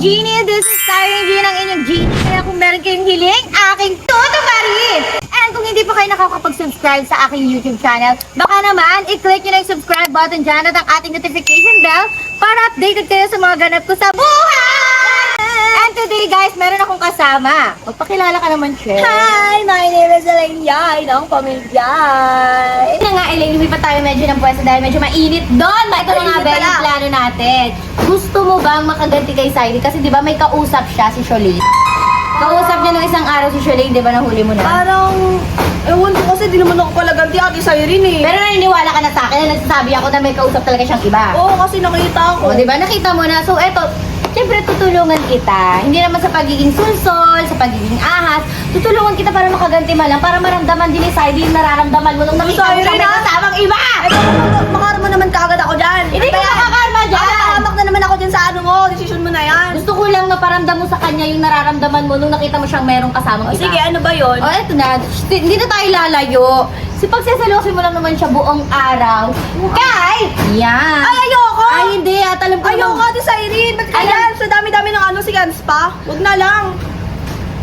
Genie! This is Siren G ng inyong Genie. Kaya kung meron kayong hiling, aking tutuparin! And kung hindi pa kayo nakakapag-subscribe sa aking YouTube channel, baka naman, i-click nyo na yung subscribe button dyan at ang ating notification bell para updated kayo sa mga ganap ko sa buhay! And today guys, meron akong kasama. Magpakilala ka naman, Che. Hi! My name is Elaine Yay ng Pamilyay. Ito na nga, Elaine, lumipat tayo medyo ng pwesto dahil medyo mainit doon. Ito na nga, Mainit Bel, pala. yung plano natin. Gusto mo bang makaganti kay Saidi? Kasi di ba may kausap siya, si Sholane. Kausap niya nung isang araw si Sholane, di ba nahuli mo na? Parang, ewan ko kasi di naman ako pala ganti Ate Siren eh. Pero naniniwala ka na sa akin na nagsasabi ako na may kausap talaga siyang iba. Oo, kasi nakita ko. O, di ba? Nakita mo na. So, eto, siyempre tutulungan kita. Hindi naman sa pagiging sulsol, sa pagiging ahas. Tutulungan kita para makaganti man lang, para maramdaman din ni Saidi yung nararamdaman mo nung nakita mo Siren, siya may ah! kasamang iba! Makarma naman kaagad ako dyan. Hindi ka makakarma dyan! Hamak na naman ako dyan sa ano mo. Decision mo na yan. Gusto ko lang na paramdam mo sa kanya yung nararamdaman mo nung nakita mo siyang merong kasamang O, iba. sige, ano ba yun? O, eto na. Hindi na tayo lalayo. Si pagseselosin mo lang naman siya buong araw. Kay! Yan! Ay, ayoko! Ay, hindi at alam ko Ayoko naman- Ate Siren. Ba't Alam- kaya? Sa dami-dami ng ano si Gans pa. Huwag na lang.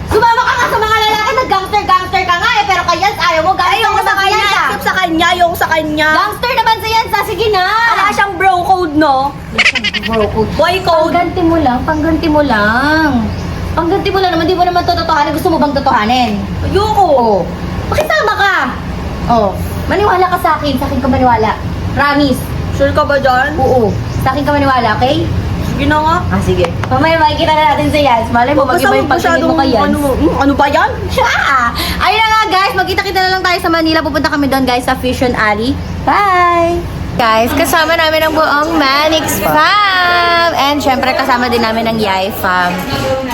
Sumama ka nga sa mga lalaki, nag-gangster-gangster ka nga eh. Pero kay Yans, ayaw mo, gangster Ayoko naman sa kanya. Yans, ah. Accept sa kanya. Ayoko sa kanya. Gangster naman si Yans, ah. Sige na! Wala siyang bro code, no? Bro, Boy code. pangganti mo lang, pangganti mo lang. Pangganti mo lang naman, di mo naman tototohanin. Gusto mo bang totohanin? Ayoko. Oo. Pakisama ka! Oo. Maniwala ka sa akin ka maniwala. Promise. Sure ka ba dyan? Oo. Sa akin ka maniwala, okay? Sige na nga. Ah, sige. Mamaya makikita na natin si Yans. Malay mo, mag-iba yung pagtingin mo kay Yans. Ano ba yan? Ayun na nga guys, magkita-kita na lang tayo sa Manila. Pupunta kami doon guys sa Fusion Alley. Bye! Guys, kasama namin ang buong Manix Fam! And syempre kasama din namin ang Yay Fam.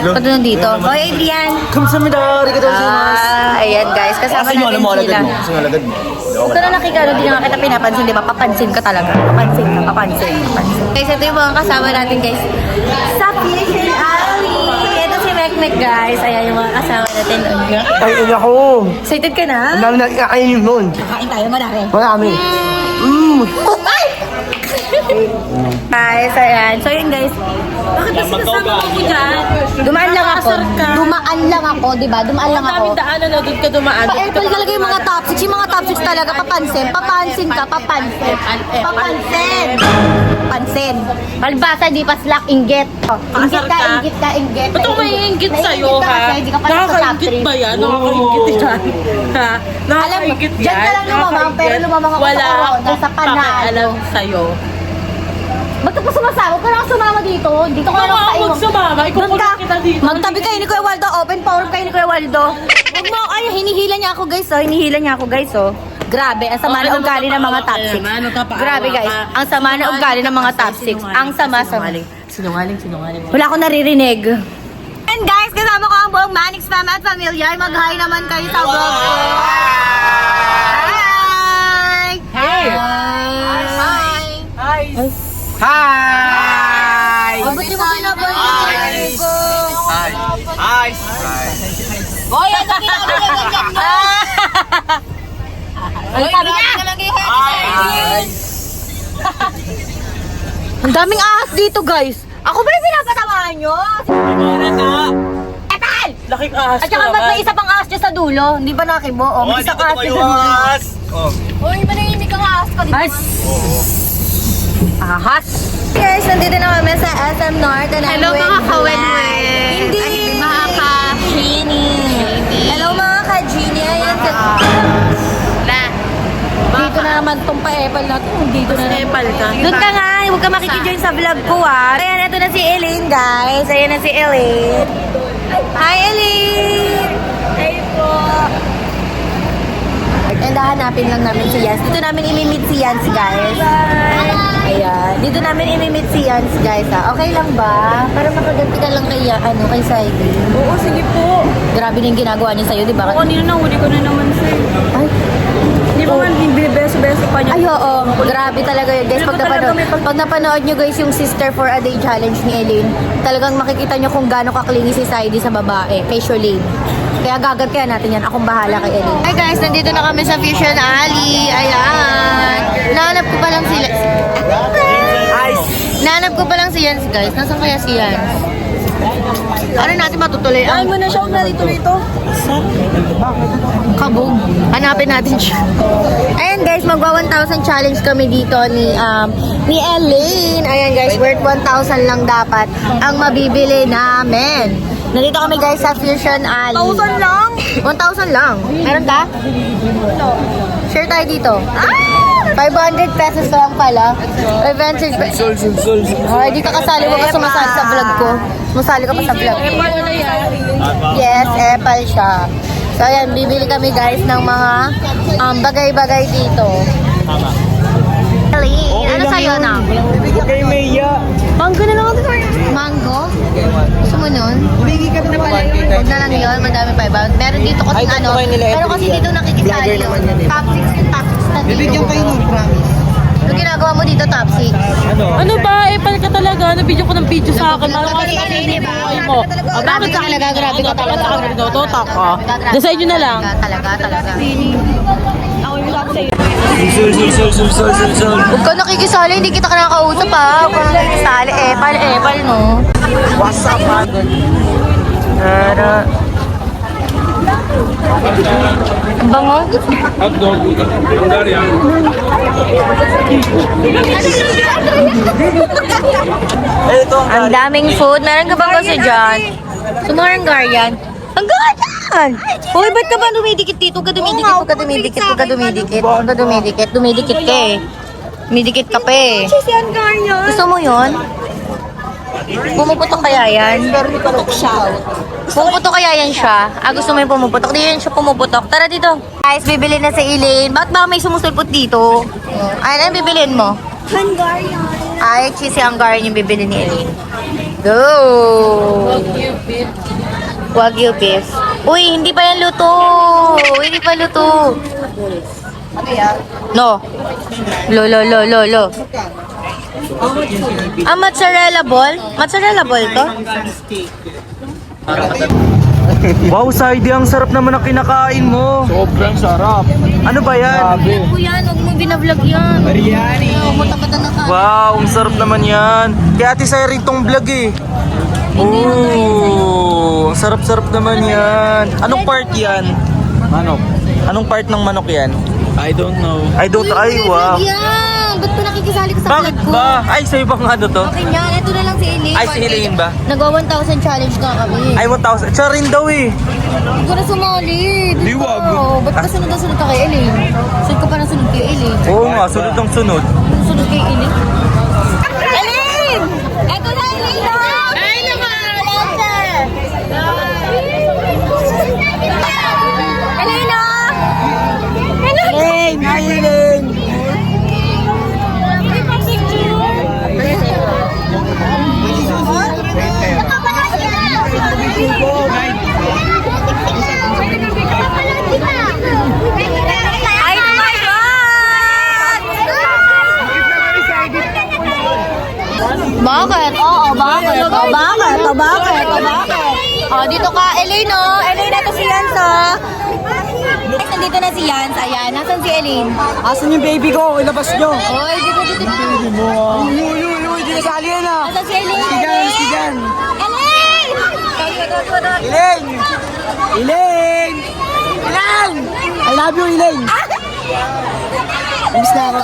Punta na dito. Hoy, Adrian! 감사합니다. arigatou gozaimasu. Ayan guys, kasama Kasi natin mo alagad sila. mo. Kasi alagad mo. Ito na nakikano, di na nga kita pinapansin, di ba? Papansin ka talaga. Papansin ka, papansin. Guys, ito yung mga kasama natin, guys. Sa Fusion Alley! Ito si Mekmek, guys. Ayan yung mga kasama natin. Ay, ina ko. Excited ka na? Ang dami na kakainin nun. Kakain tayo, marami. Marami. Ay! Guys, ayan. So yun, guys. Bakit ba sinasama ko dyan? Dumaan lang ako. Dumaan lang ako, di ba? Dumaan lang ako. Daanan na doon ka dumaan. Pa-aircon talaga yung mga top 6. Yung mga top 6 talaga, papansin. Papansin ka, papansin. Papansin. Pansin. Palbasa, di pa slack, inggit. Oh, inggit ka, inggit ka, inggit. Ba't ako maiinggit sa'yo, Naiinggit ka ha? kasi, di ka pa sa top Nakakaingit 3. ba yan? Nakakaingit yan. Ha? Nakakaingit yan? dyan ka lang lumamang, pero lumamang ako Wala sa corona, sa akong panalo. pakialam sa'yo. Ba't ka pa sumasama? Huwag ka lang sumama dito. Dito ka lang Baka sa huwag sumama. Ikukulong kita dito. Magtabi kayo ni Kuya Waldo. Open forum kayo ni Kuya Waldo. Huwag mo. Ay, hinihila niya ako guys. Oh. Hinihila niya ako guys. Oh. Grabe. Ang sama na ugali ng mga top 6. Grabe guys. Ang sama na ugali ng mga top 6. Ang sama-sama. Sinungaling. Wala akong naririnig. And guys, kasama ko ang buong Manix Fam at Familiar. Mag-hi naman kayo sa vlog ko. Hi! Hey! Hi! Hi! Oh, ba't di mo pinabalik ko? Hi! Hoy, ano ginagawa mo? Ano sabi niya? Ang daming ahas dito, guys. Ako ba yung pinapatamaan nyo? Epal! Laking ahas At saka ba't may isa pang ahas dyan sa dulo? Hindi ba nakibo? O, may isang ahas dyan sa dulo. Hoy, manahimik ang ahas ka dito. Ahas! Ahas! Guys, nandito na kami sa SM North. And Hello, I'm with mga kawenwen. Vlad. Hindi! Mga ka-Genie. Hello mga ka-Genie. Ayan. Dito na naman tong pa-epal natin. Dito na naman. Epal ka. Doon ka nga. Huwag ka makikijoin sa vlog ko ah. Ayan, ito na si Elaine guys. Ayan na si Elaine. Hi Elaine! Hey po! And hahanapin lang namin si Yans. Dito namin imimit si Yans guys. Ayan. Dito namin imimit si Yans guys ha. Okay lang ba? Para makaganti ka lang kay, kay Saidi. Oo, sige po. Grabe na yung ginagawa niya sa'yo, di ba? Kanina nahuli ko na naman siya. Ay, Di ba man, binibeso-beso pa niya. ay, oo. Grabe talaga yun, guys. Pag napanood nyo, guys, yung Sister for a Day Challenge ni Elaine, talagang makikita nyo kung gaano kaklingi si Saidi sa babae, kay Sholane. Kaya gagantihan natin yan. Akong bahala kay Elaine. Hi, guys. Nandito na kami sa Fusion Alley. Ayan. Nahanap ko pa lang sila. Hi! Nahanap ko pa lang si Yans, guys. Nasaan kaya si Yans? Ano natin matutuloy? Ay mo na siya, huwag na dito. Kabog. Hanapin natin siya. Ayan guys, magwa 1,000 challenge kami dito ni Elaine. Ayan guys, worth 1,000 lang dapat ang mabibili namin. Nandito kami guys sa Fusion Alley. 1,000 lang? 1,000 lang. Meron ka? Share tayo dito. 500 pesos lang pala. Advantage. Ay, di ka kasali mo ka sumasali sa vlog ko. Sumasali ka pa sa vlog. Yes, Apple siya. So, ayan, bibili kami guys ng mga bagay-bagay dito. Ano sa'yo na? Okay, Maya. Mango na lang ako. Mango? Gusto mo nun? Huwag na lang yun, madami pa iba. Meron dito kasi pero kasi dito nakikisali yun. Top 6 yung top 6 na dito. Bibigyan kayo ng promise. Ano ginagawa mo dito, top 6? Ano ba? Epal ka talaga. Nabidyo ko ng video sa akin. Parang kasi buhay mo. Bakit sa akin? Grabe ka talaga. Totak ka. Design nyo na lang. Talaga. Sul. Huwag ka nakikisali, hindi kita kinakausap ha. Huwag ka nakikisali, epal no. What's up, man? Ang bango. Ang daming food. Meron ka bang gusto dyan? Sumarangarian. Ang ganyan! Uy, ba't ka ba dumidikit dito? Huwag ka dumidikit. Dumidikit ka eh. Dumidikit ka pa eh. Gusto mo yun? Pumuputok kaya yan? Pumuputok kaya yan siya? Gusto mo yung pumuputok? Di yan siya pumuputok. Tara dito. Guys, bibili na si Elaine. Bakit ba may sumusulpot dito? Ano yung bibilin mo? Hungarian. Ay, cheesy Hungarian yung bibili ni Elaine. Go! Wagyu beef. Uy, hindi pa yan luto. Hindi pa luto. No. Lo. Mozzarella ball? Mozzarella ball to? Wow, Saidi, ang sarap naman ang kinakain mo. Sobrang sarap. Ano ba yan? Ano yan? Huwag mo binavlog yan. Biryani. Matapatan na ka. Wow, ang sarap naman yan. Kaya ate Sairi tong vlog eh. Oh, ang sarap-sarap naman yan. Anong part yan? Manok. Anong part ng manok yan? I don't know. Ay, wow. Yan! Ba't ko nakikisali ka sa Bakit vlog ko? ba? Ay, sa'yo bang ano to? Okay yan. Ito na lang si Elaine. Ay, si Elaine ba? Nagawa 1,000 challenge na kami. Ay, 1,000. Siya rin daw eh. Huwag ko na sumali. Liwag. Ba't ka sunod na sunod ka kay Elaine? Sunod ka pa na sunod kay Elaine. Oo nga, sunod ang sunod. Sunod kay Elaine. Elaine! Eto na Elaine! Ay naman! Elaine! Elaine! Hi, Elaine! Ay, my God! Bakit? Oo, bakit? Bakit? Dito ka, Elaine, oh. Elaine, ito si Yans, oh. Guys, nandito na si Yans. Ayan, nasan si Elaine? Asan yung baby ko? Ilabas nyo. Oy, dito. Uy, di nasali yan ah. Nasan si Elaine? Elaine! Elaine! Elaine! I love you, Elaine! Miss na ako.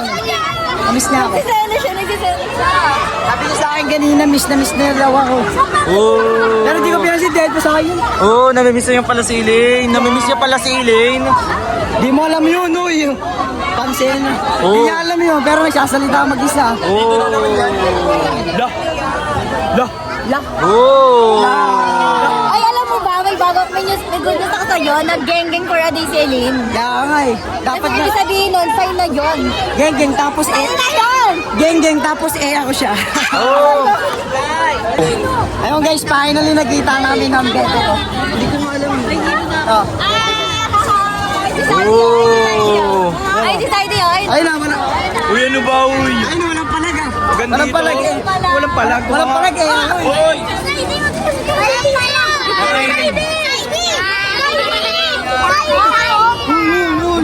Nagsiselo siya. Sabi niya sa akin kanina, miss na raw ako. Oh. Pero di ko pinasin, dead pa sa akin. Oo, namimiss niya pala si Elaine. Di mo alam yun, uy. Pansin. Di niya alam yun, pero nagsasalita mag-isa. Ay, alam mo ba, may good news ako sa'yo, nag-geng-geng for a day si Elaine. Kaya nga eh. Dapat Ano na. ibig sabihin nun? Sign na yun. Geng-geng tapos Sign na yun! Geng-geng tapos ako siya. Oo. Ayun guys, finally nakita namin ang beto ko. Hindi ko nga alam. Oh. Ay, decide yun. Ay na, wala. Uy, ano ba, uy? Ay na, walang palag ah. Ganda Walang dito. palag eh. Walang palag. Walang palag eh. Uy!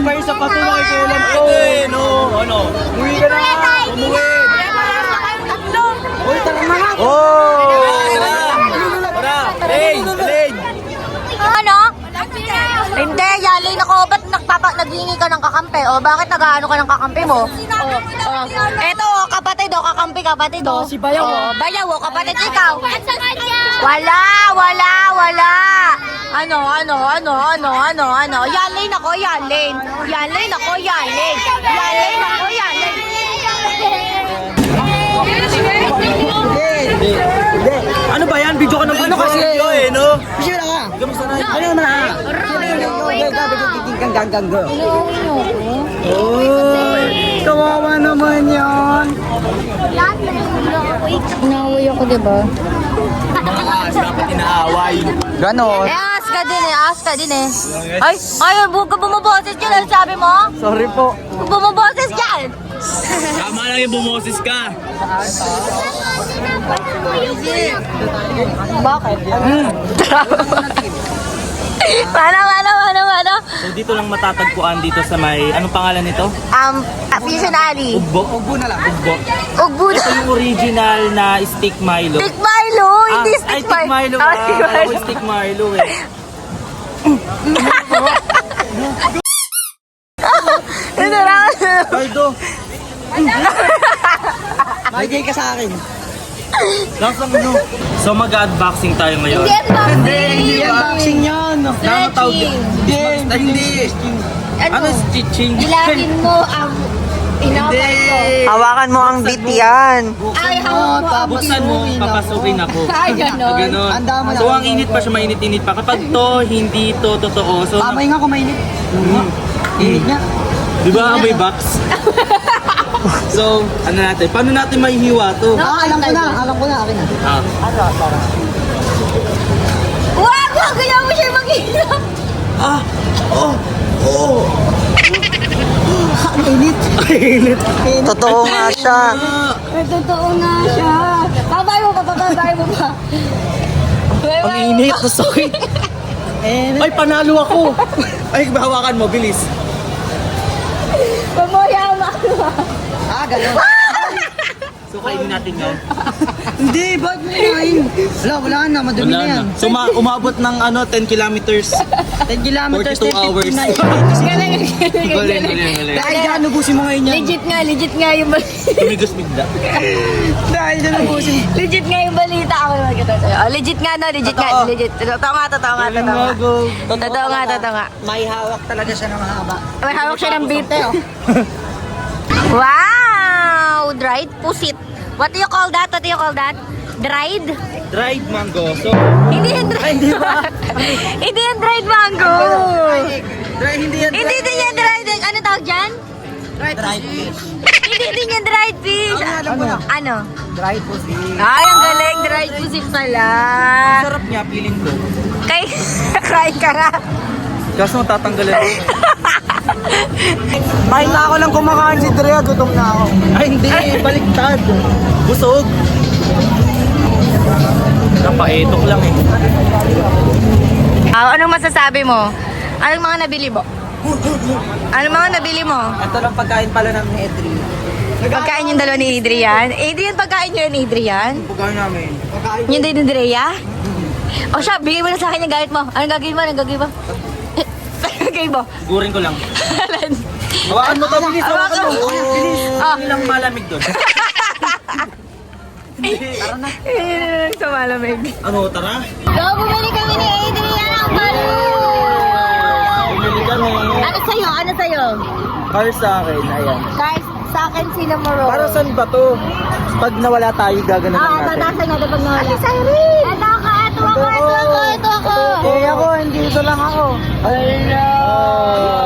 Pa yung sapato na kay kailan ko. No, ano? Uwi ka na. Umuwi. Uy, tara mga. Oh! Tara. naghihingi ka ng kakampi. O, bakit nag-ano ka ng kakampi mo? Eto, kapatid, kapatid. Si Bayaw. Bayaw, kapatid, ikaw. Wala. Ano. Yan lane ako. Ano ba yan? Video ka ng Ano kasi? video eh, no? Kasi wala ka. Ano naman ha? Gang. Oy, kawawa naman yan. Nauwi ako, diba? Dapat inaaway. Ganon. Ask ka din eh. Ay, huwag ka bumaboses dyan. Ano sabi mo? Sorry po. Bumaboses dyan. Tama lang yung bumoses ka. Bakit? Paano? So dito lang matatagpuan dito sa may, anong pangalan nito? Fusion Ali. Ugbo? Ugbo na lang. Ugbo. Ugbo na. Ito yung original na stick Milo. Stick Milo, hindi Ay, stick Milo. stick Milo. Ako stick Milo eh. Ito lang. Cardo, Bigay ka sa akin. langsang ano. So mag-unboxing tayo ngayon. Hindi yan boxing yan. Ano tawag? Hindi. Ano stitching? Ilapin mo ang inapay ko. Hawakan mo ang bit yan. Ay, hawak mo ang Buksan mo, papasukin ako. Ay, ganon. Ganon. Handa mo na. So ang init pa siya, mainit-init pa. Kapag to, hindi to totoo. So, Amoy nga kumainit. Init nga. di ba amoy box? So, ano natin? Paano natin maihiwa to? Alam ko na. Akin na. Ah. Wag! Kaya mo siya mag-inap. Ah! Oh! Ang init. Init. Totoo nga siya. Totoo nga siya. Babay mo pa. Ang init. Sakit. Ay, panalo ako. Ay, hawakan mo. Bilis. Pamoya mo. Ganun. So, kainin natin yun. Hindi, ba't mo kain? Wala na. Madumi na yan. So, umabot ng 10 kilometers. 10 kilometers, 42 hours. Galing. Galing. Dahil dyan, nubusin mo ngayon yan. Legit nga yung balita. Tumigos bigla. Dahil dyan, nubusin mo. Legit nga yung balita ako naman kita sa'yo. Legit nga. Totoo nga. May hawak talaga siya na mahaba. May hawak siya ng beat. Wow! Dried pusit. What do you call that? Dried? Dried mango. So, Hindi yan dried. Hindi yan dried mango. Hindi yan. Hindi din yan dried. Ano tawag dyan? Dried fish. Hindi din yan dried fish. Alam ko na. Ano? Dried pussy. Ay, ang galing. Dried pusit pala. sarap niya, feeling ko. Kain ka na. Kaso tatanggalin ko. Kahit na ako lang kumakain si Drea, gutom na ako. Ay, hindi. Baliktad. Busog. Napaetok lang eh. Anong masasabi mo? Anong mga nabili mo? Anong mga nabili mo? Ito lang pagkain pala ng ni Edri. Pagkain yung dalawa ni Adrian? Adrian, pagkain nyo yun, Adrian? Pagkain namin. Yung din ni Drea? O siya, bigay mo na sa akin yung gamit mo. Anong gagawin mo? Anong gagawin mo? Gurin ko lang. Hawakan mo to, bilis. Hawakan mo. Ah. Hindi lang malamig doon. Sa malamig. Ano, tara? So, bumili kami ni Adrian ang balloon! Bumili kami. Ano sa'yo? Car sa akin, ayan. Guys, sa akin sinamuro. Para saan ba to? Pag nawala tayo, gaganan natin. Tatasan natin pag nawala. Ate Cyrene! Ito ako! Eh ako, hindi ito lang ako. Oh.